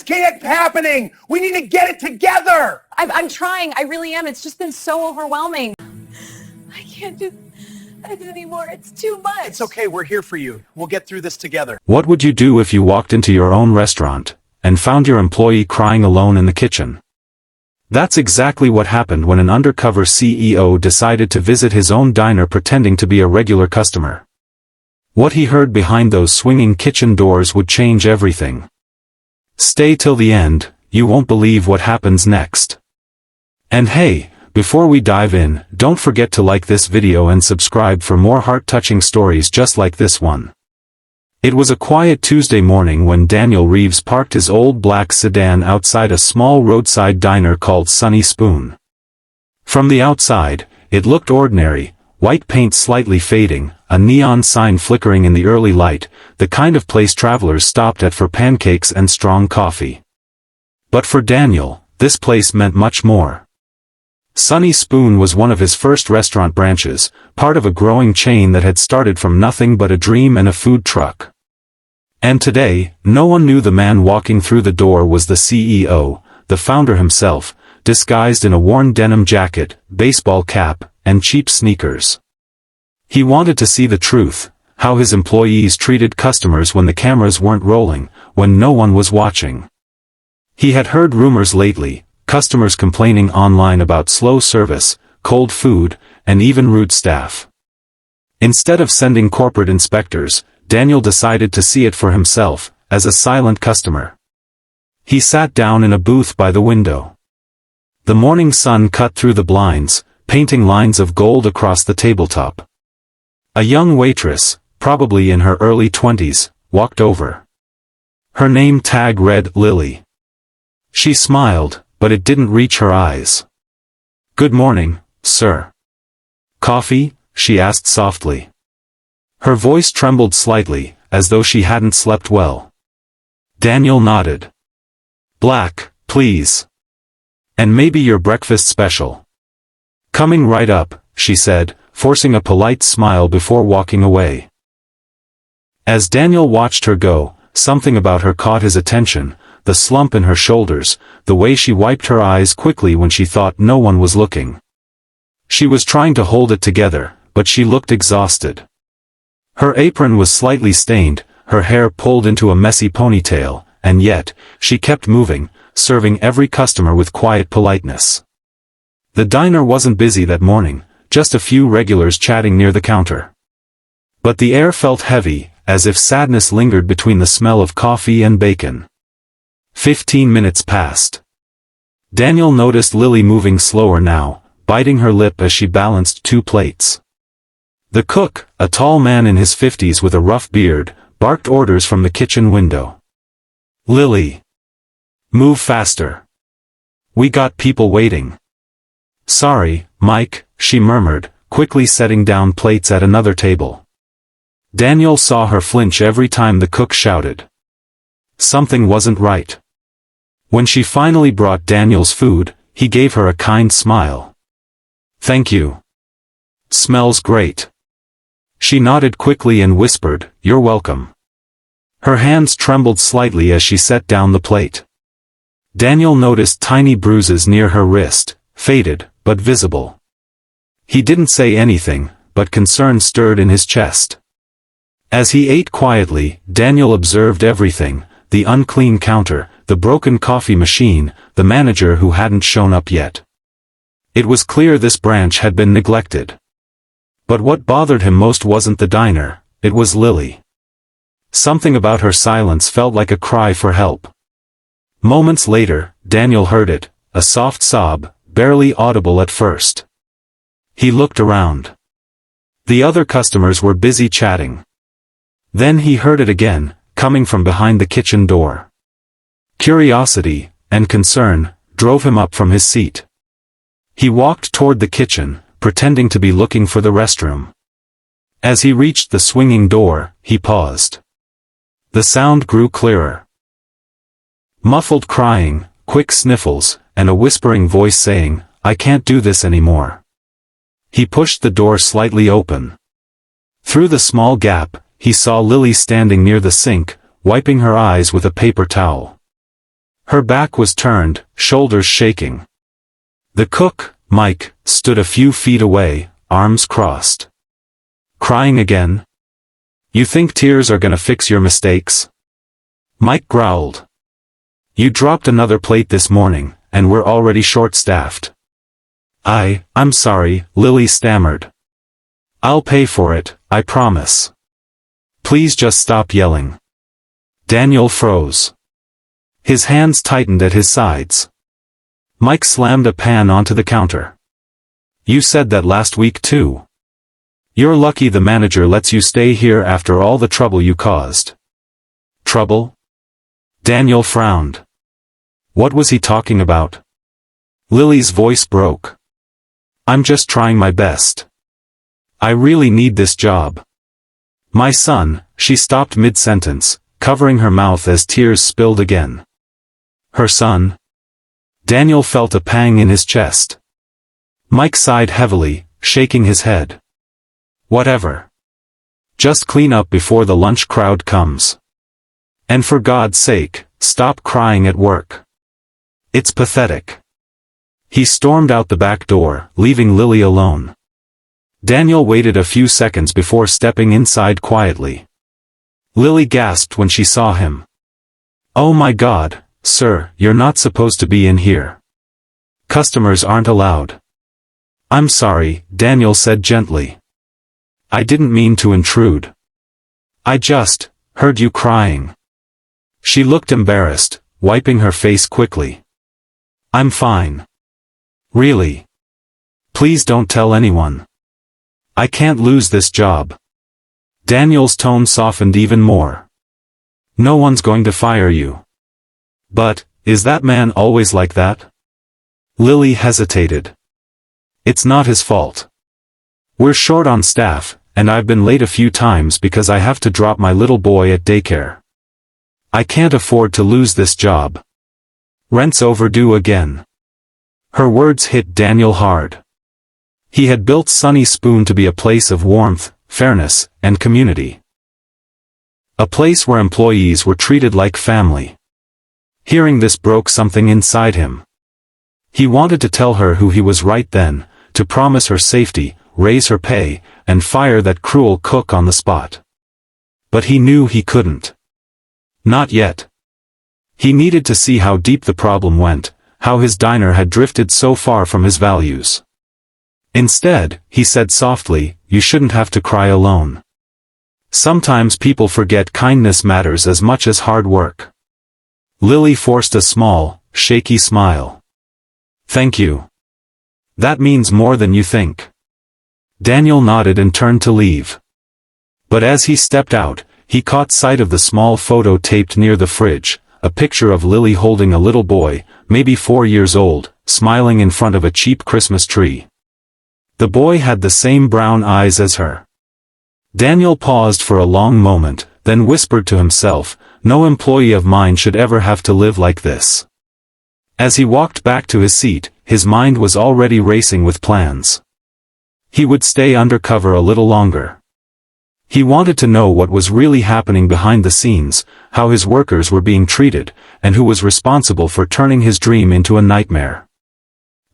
can't happening. We need to get it together. I'm trying. I really am. It's just been so overwhelming. I can't do it anymore. It's too much. It's okay. We're here for you. We'll get through this together. What would you do if you walked into your own restaurant and found your employee crying alone in the kitchen? That's exactly what happened when an undercover CEO decided to visit his own diner pretending to be a regular customer. What he heard behind those swinging kitchen doors would change everything. Stay till the end, you won't believe what happens next. And hey, before we dive in, don't forget to like this video and subscribe for more heart-touching stories just like this one. It was a quiet Tuesday morning when Daniel Reeves parked his old black sedan outside a small roadside diner called Sunny Spoon. From the outside, it looked ordinary, white paint slightly fading, a neon sign flickering in the early light, the kind of place travelers stopped at for pancakes and strong coffee. But for Daniel, this place meant much more. Sunny Spoon was one of his first restaurant branches, part of a growing chain that had started from nothing but a dream and a food truck. And today, no one knew the man walking through the door was the CEO, the founder himself, disguised in a worn denim jacket, baseball cap, and cheap sneakers. He wanted to see the truth, how his employees treated customers when the cameras weren't rolling, when no one was watching. He had heard rumors lately, customers complaining online about slow service, cold food, and even rude staff. Instead of sending corporate inspectors, Daniel decided to see it for himself, as a silent customer. He sat down in a booth by the window. The morning sun cut through the blinds, painting lines of gold across the tabletop. A young waitress, probably in her early 20s, walked over. Her name tag read Lily. She smiled, but it didn't reach her eyes. "Good morning, sir. Coffee?" she asked softly. Her voice trembled slightly, as though she hadn't slept well. Daniel nodded. "Black, please. And maybe your breakfast special." "Coming right up," she said, forcing a polite smile before walking away. As Daniel watched her go, something about her caught his attention, the slump in her shoulders, the way she wiped her eyes quickly when she thought no one was looking. She was trying to hold it together, but she looked exhausted. Her apron was slightly stained, her hair pulled into a messy ponytail, and yet, she kept moving, serving every customer with quiet politeness. The diner wasn't busy that morning, just a few regulars chatting near the counter. But the air felt heavy, as if sadness lingered between the smell of coffee and bacon. 15 minutes passed. Daniel noticed Lily moving slower now, biting her lip as she balanced two plates. The cook, a tall man in his 50s with a rough beard, barked orders from the kitchen window. "Lily! Move faster. We got people waiting." "Sorry, Mike," she murmured, quickly setting down plates at another table. Daniel saw her flinch every time the cook shouted. Something wasn't right. When she finally brought Daniel's food, he gave her a kind smile. "Thank you. Smells great." She nodded quickly and whispered, "You're welcome." Her hands trembled slightly as she set down the plate. Daniel noticed tiny bruises near her wrist, faded, but visible. He didn't say anything, but concern stirred in his chest. As he ate quietly, Daniel observed everything, the unclean counter, the broken coffee machine, the manager who hadn't shown up yet. It was clear this branch had been neglected. But what bothered him most wasn't the diner, it was Lily. Something about her silence felt like a cry for help. Moments later, Daniel heard it, a soft sob, barely audible at first. He looked around. The other customers were busy chatting. Then he heard it again, coming from behind the kitchen door. Curiosity, and concern, drove him up from his seat. He walked toward the kitchen, pretending to be looking for the restroom. As he reached the swinging door, he paused. The sound grew clearer. Muffled crying, quick sniffles, and a whispering voice saying, "I can't do this anymore." He pushed the door slightly open. Through the small gap, he saw Lily standing near the sink, wiping her eyes with a paper towel. Her back was turned, shoulders shaking. The cook, Mike, stood a few feet away, arms crossed. Crying again? You think tears are gonna fix your mistakes? Mike growled. You dropped another plate this morning, and we're already short-staffed. I'm sorry, Lily stammered. I'll pay for it, I promise. Please just stop yelling. Daniel froze. His hands tightened at his sides. Mike slammed a pan onto the counter. You said that last week too. You're lucky the manager lets you stay here after all the trouble you caused. Trouble? Daniel frowned. What was he talking about? Lily's voice broke. I'm just trying my best. I really need this job. My son, she stopped mid-sentence, covering her mouth as tears spilled again. Her son? Daniel felt a pang in his chest. Mike sighed heavily, shaking his head. Whatever. Just clean up before the lunch crowd comes. And for God's sake, stop crying at work. It's pathetic. He stormed out the back door, leaving Lily alone. Daniel waited a few seconds before stepping inside quietly. Lily gasped when she saw him. Oh my God, sir, you're not supposed to be in here. Customers aren't allowed. I'm sorry, Daniel said gently. I didn't mean to intrude. I just heard you crying. She looked embarrassed, wiping her face quickly. I'm fine. Really? Please don't tell anyone. I can't lose this job. Daniel's tone softened even more. No one's going to fire you. But, is that man always like that? Lily hesitated. It's not his fault. We're short on staff, and I've been late a few times because I have to drop my little boy at daycare. I can't afford to lose this job. Rent's overdue again. Her words hit Daniel hard. He had built Sunny Spoon to be a place of warmth, fairness, and community. A place where employees were treated like family. Hearing this broke something inside him. He wanted to tell her who he was right then, to promise her safety, raise her pay, and fire that cruel cook on the spot. But he knew he couldn't. Not yet. He needed to see how deep the problem went, how his diner had drifted so far from his values. Instead, he said softly, you shouldn't have to cry alone. Sometimes people forget kindness matters as much as hard work. Lily forced a small, shaky smile. Thank you. That means more than you think. Daniel nodded and turned to leave. But as he stepped out, he caught sight of the small photo taped near the fridge, a picture of Lily holding a little boy, maybe 4 years old, smiling in front of a cheap Christmas tree. The boy had the same brown eyes as her. Daniel paused for a long moment, then whispered to himself, no employee of mine should ever have to live like this. As he walked back to his seat, his mind was already racing with plans. He would stay undercover a little longer. He wanted to know what was really happening behind the scenes, how his workers were being treated, and who was responsible for turning his dream into a nightmare.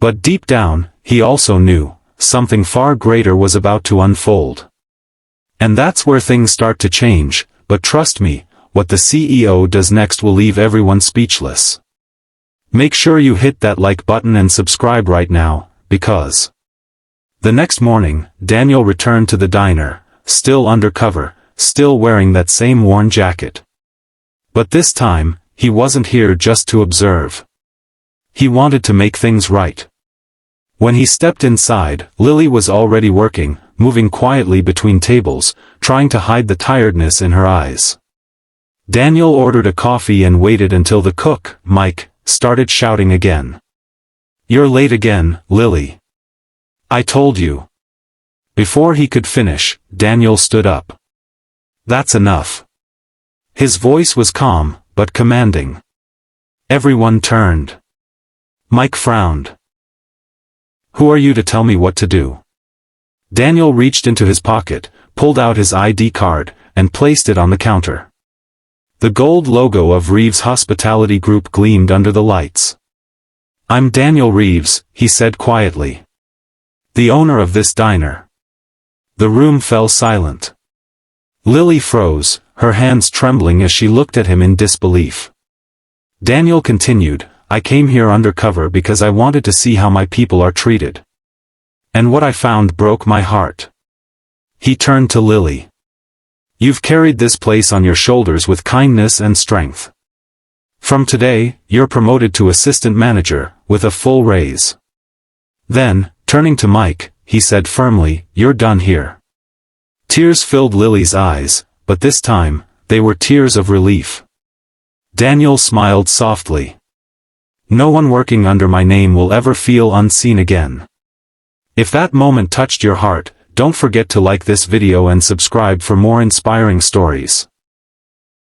But deep down, he also knew, something far greater was about to unfold. And that's where things start to change, but trust me, what the CEO does next will leave everyone speechless. Make sure you hit that like button and subscribe right now, because... The next morning, Daniel returned to the diner, still undercover, still wearing that same worn jacket. But this time, he wasn't here just to observe. He wanted to make things right. When he stepped inside, Lily was already working, moving quietly between tables, trying to hide the tiredness in her eyes. Daniel ordered a coffee and waited until the cook, Mike, started shouting again. You're late again, Lily. I told you. Before he could finish, Daniel stood up. That's enough. His voice was calm, but commanding. Everyone turned. Mike frowned. Who are you to tell me what to do? Daniel reached into his pocket, pulled out his ID card, and placed it on the counter. The gold logo of Reeves Hospitality Group gleamed under the lights. "I'm Daniel Reeves," he said quietly. "The owner of this diner." The room fell silent. Lily froze, her hands trembling as she looked at him in disbelief. Daniel continued, "I came here undercover because I wanted to see how my people are treated. And what I found broke my heart." He turned to Lily. "You've carried this place on your shoulders with kindness and strength. From today, you're promoted to assistant manager, with a full raise." Then, turning to Mike, he said firmly, "You're done here." Tears filled Lily's eyes, but this time, they were tears of relief. Daniel smiled softly. "No one working under my name will ever feel unseen again." If that moment touched your heart, don't forget to like this video and subscribe for more inspiring stories.